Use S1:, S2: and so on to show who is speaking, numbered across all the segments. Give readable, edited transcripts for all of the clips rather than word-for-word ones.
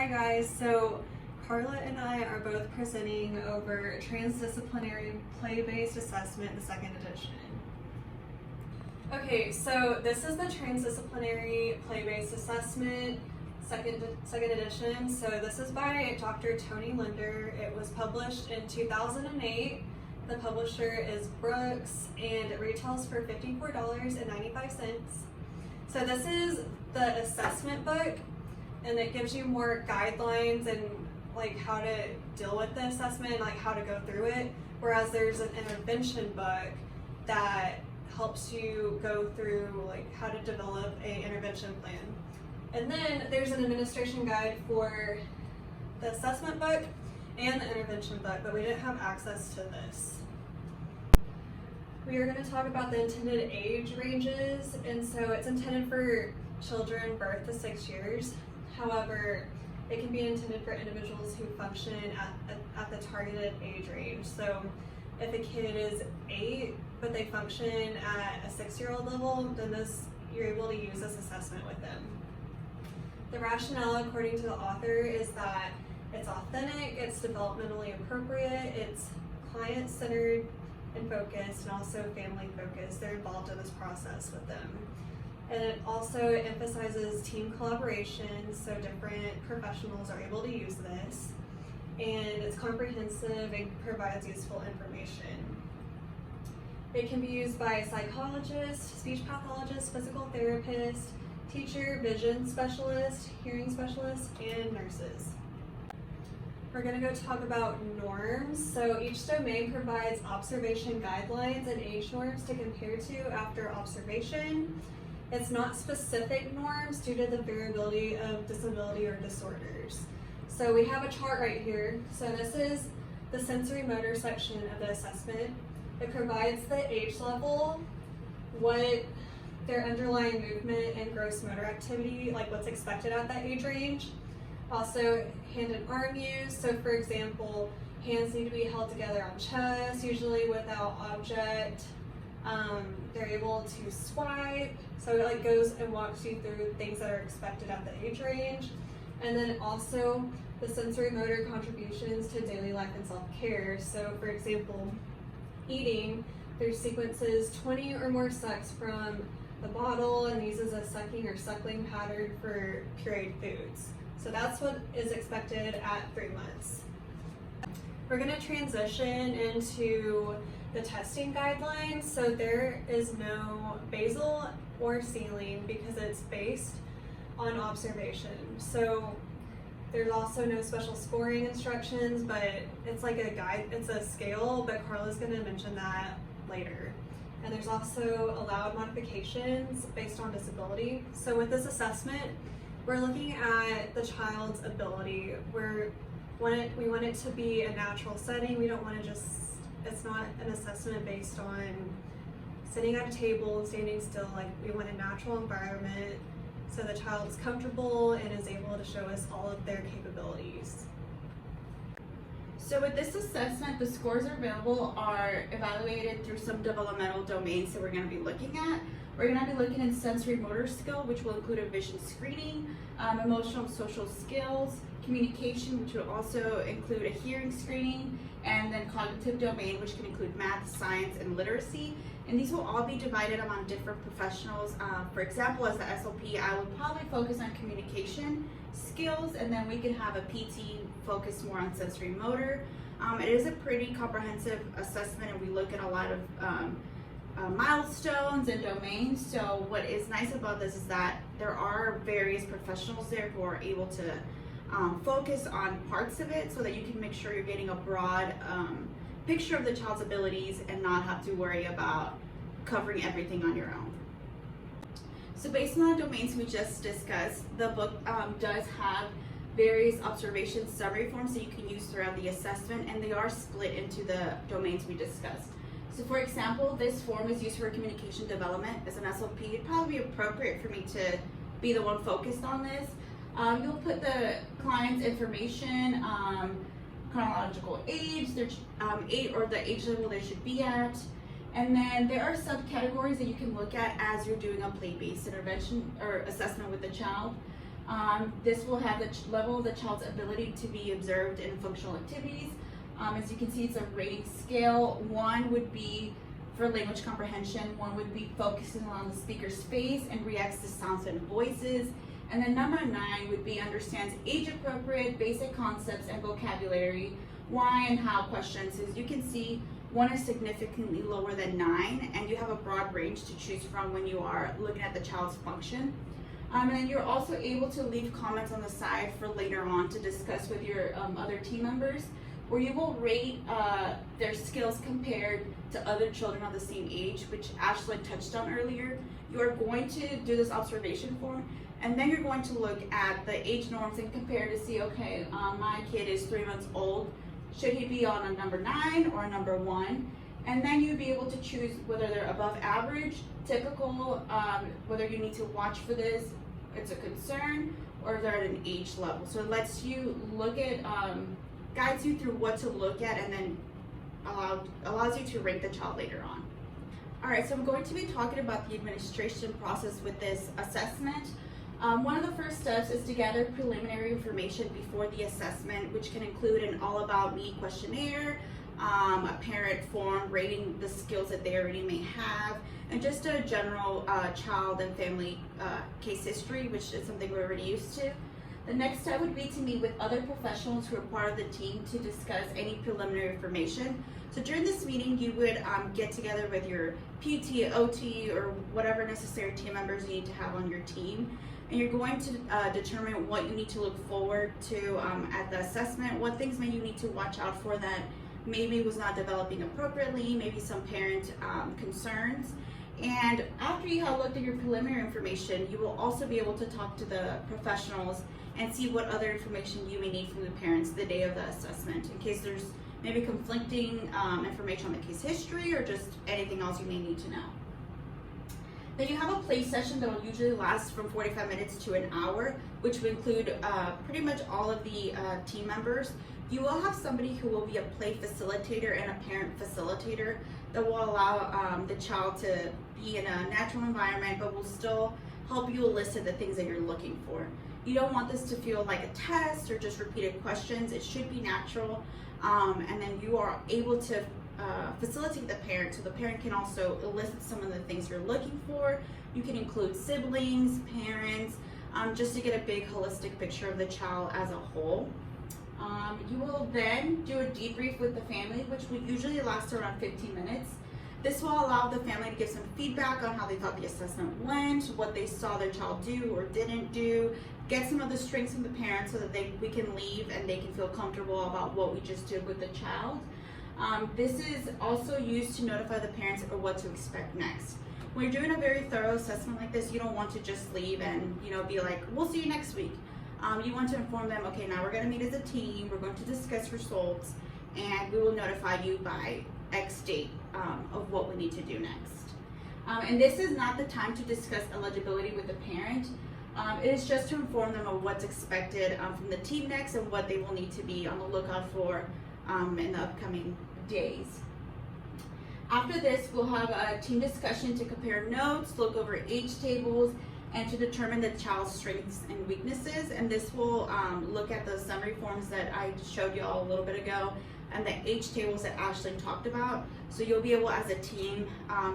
S1: Hi guys, so Carla and I are both presenting over transdisciplinary play-based assessment, the second edition. Okay, so this is the transdisciplinary play-based assessment, second edition. So this is by Dr. Tony Linder. It was published in 2008. The publisher is Brooks, and it retails for $54.95. So this is the assessment book, and it gives you more guidelines and like how to deal with the assessment, like how to go through it. Whereas there's an intervention book that helps you go through like how to develop an intervention plan. And then there's an administration guide for the assessment book and the intervention book, but we didn't have access to this. We are going to talk about the intended age ranges, and so it's intended for children birth to 6 years. However, it can be intended for individuals who function at the targeted age range. So if a kid is 8, but they function at a 6-year-old level, then you're able to use this assessment with them. The rationale, according to the author, is that it's authentic, it's developmentally appropriate, it's client-centered and focused, and also family focused. They're involved in this process with them. And it also emphasizes team collaboration, so different professionals are able to use this. And it's comprehensive and provides useful information. It can be used by psychologists, speech pathologists, physical therapists, teacher, vision specialist, hearing specialists, and nurses. We're going to go talk about norms. So each domain provides observation guidelines and age norms to compare to after observation. It's not specific norms due to the variability of disability or disorders. So we have a chart right here. So this is the sensory motor section of the assessment. It provides the age level, what their underlying movement and gross motor activity, like what's expected at that age range. Also hand and arm use. So for example, hands need to be held together on chest, usually without object. They're able to swipe, so it like goes and walks you through things that are expected at the age range. And then also the sensory motor contributions to daily life and self-care. So for example, eating, there's sequences 20 or more sucks from the bottle and uses a sucking or suckling pattern for pureed foods. So that's what is expected at 3 months. We're going to transition into the testing guidelines. So there is no basal or ceiling because it's based on observation. So there's also no special scoring instructions, but it's like a guide, it's a scale, but Carla's going to mention that later. And there's also allowed modifications based on disability. So with this assessment, we're looking at the child's ability. We want it to be a natural setting. We don't want to it's not an assessment based on sitting at a table and standing still. Like, we want a natural environment so the child is comfortable and is able to show us all of their capabilities.
S2: So with this assessment, the scores are evaluated through some developmental domains that we're going to be looking at. We're going to be looking at sensory motor skill, which will include a vision screening, emotional and social skills, communication, which will also include a hearing screening, and then cognitive domain, which can include math, science, and literacy. And these will all be divided among different professionals. For example, as the SLP, I would probably focus on communication skills, and then we can have a PT focus more on sensory motor. It is a pretty comprehensive assessment, and we look at a lot of milestones and domains. So what is nice about this is that there are various professionals there who are able to focus on parts of it so that you can make sure you're getting a broad picture of the child's abilities and not have to worry about covering everything on your own. So based on the domains we just discussed, the book does have various observation summary forms that you can use throughout the assessment, and they are split into the domains we discussed. So for example, this form is used for communication development. As an SLP, it'd probably be appropriate for me to be the one focused on this. You'll put the client's information, chronological age, their age, or the age level they should be at. And then there are subcategories that you can look at as you're doing a play-based intervention or assessment with the child. This will have the level of the child's ability to be observed in functional activities. As you can see, it's a rating scale. 1 would be for language comprehension, 1 would be focusing on the speaker's face and reacts to sounds and voices. And then number 9 would be understands age-appropriate basic concepts and vocabulary, why and how questions. As you can see, 1 is significantly lower than 9, and you have a broad range to choose from when you are looking at the child's function. And then you're also able to leave comments on the side for later on to discuss with your other team members, where you will rate their skills compared to other children of the same age, which Ashley touched on earlier. You are going to do this observation form, and then you're going to look at the age norms and compare to see, okay, my kid is 3 months old. Should he be on a number 9 or a number 1? And then you'll be able to choose whether they're above average, typical, whether you need to watch for this, it's a concern, or if they're at an age level. So it lets you look at, guides you through what to look at, and then allows you to rate the child later on. All right, so I'm going to be talking about the administration process with this assessment. One of the first steps is to gather preliminary information before the assessment, which can include an all about me questionnaire, a parent form rating the skills that they already may have, and just a general child and family case history, which is something we're already used to. The next step would be to meet with other professionals who are part of the team to discuss any preliminary information. So during this meeting, you would get together with your PT, OT, or whatever necessary team members you need to have on your team. And you're going to determine what you need to look forward to at the assessment, what things may you need to watch out for that maybe was not developing appropriately, maybe some parent concerns. And after you have looked at your preliminary information, you will also be able to talk to the professionals and see what other information you may need from the parents the day of the assessment, in case there's maybe conflicting information on the case history or just anything else you may need to know. Then you have a play session that will usually last from 45 minutes to an hour, which will include pretty much all of the team members. You will have somebody who will be a play facilitator and a parent facilitator that will allow the child to be in a natural environment, but will still help you elicit the things that you're looking for. You don't want this to feel like a test or just repeated questions. It should be natural, and then you are able to facilitate the parent, so the parent can also elicit some of the things you're looking for. You can include siblings, parents, just to get a big holistic picture of the child as a whole. You will then do a debrief with the family, which will usually last around 15 minutes. This will allow the family to give some feedback on how they thought the assessment went, what they saw their child do or didn't do, get some of the strengths from the parents so that we can leave and they can feel comfortable about what we just did with the child. This is also used to notify the parents of what to expect next. When you're doing a very thorough assessment like this, you don't want to just leave and be like, we'll see you next week. You want to inform them, okay, now we're going to meet as a team, we're going to discuss results, and we will notify you by X date of what we need to do next. And this is not the time to discuss eligibility with the parent. It is just to inform them of what's expected from the team next and what they will need to be on the lookout for in the upcoming days. After this, we'll have a team discussion to compare notes, look over age tables, and to determine the child's strengths and weaknesses. And this will look at the summary forms that I showed you all a little bit ago and the age tables that Ashley talked about. So you'll be able, as a team,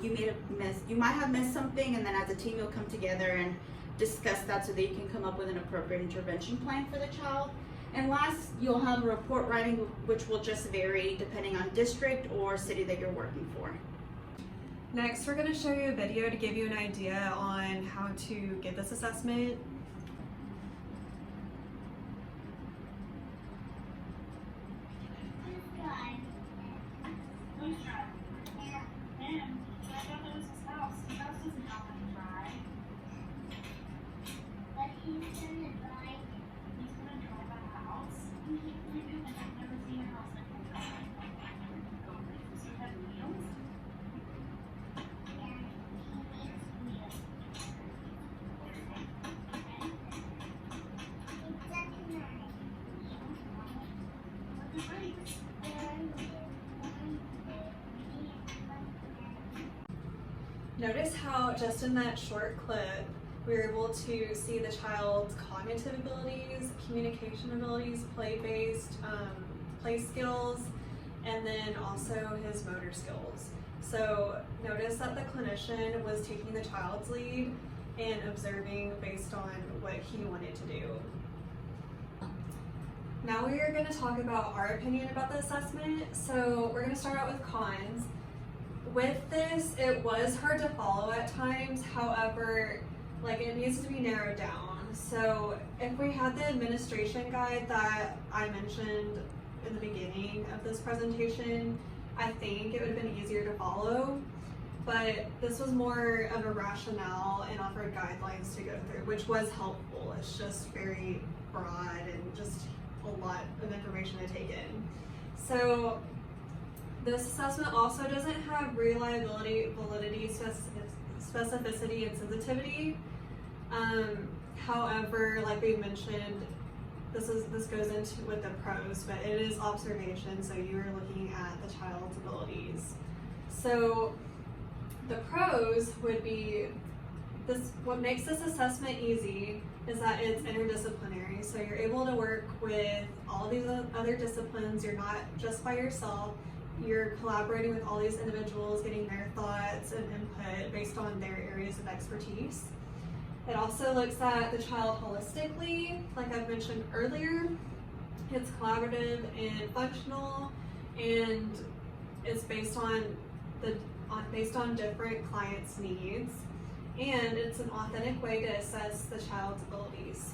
S2: you might have missed something, and then as a team you'll come together and discuss that so that you can come up with an appropriate intervention plan for the child. And last, you'll have a report writing, which will just vary depending on district or city that you're working for.
S1: Next, we're going to show you a video to give you an idea on how to give this assessment. Notice how just in that short clip, We were able to see the child's cognitive abilities, communication abilities, play-based, play skills, and then also his motor skills. So notice that the clinician was taking the child's lead and observing based on what he wanted to do. Now we are going to talk about our opinion about the assessment. So we're going to start out with cons. With this, it was hard to follow at times. However, it needs to be narrowed down. So if we had the administration guide that I mentioned in the beginning of this presentation, I think it would have been easier to follow. But this was more of a rationale and offered guidelines to go through, which was helpful. It's just very broad and just a lot of information to take in. So this assessment also doesn't have reliability, validity, specificity, and sensitivity. However, like we mentioned, this goes into with the pros, but it is observation, so you are looking at the child's abilities. So the pros would be this. What makes this assessment easy is that it's interdisciplinary. So you're able to work with all these other disciplines. You're not just by yourself. You're collaborating with all these individuals, getting their thoughts and input based on their areas of expertise. It also looks at the child holistically, like I've mentioned earlier. It's collaborative and functional, and it's based on different clients' needs. And it's an authentic way to assess the child's abilities.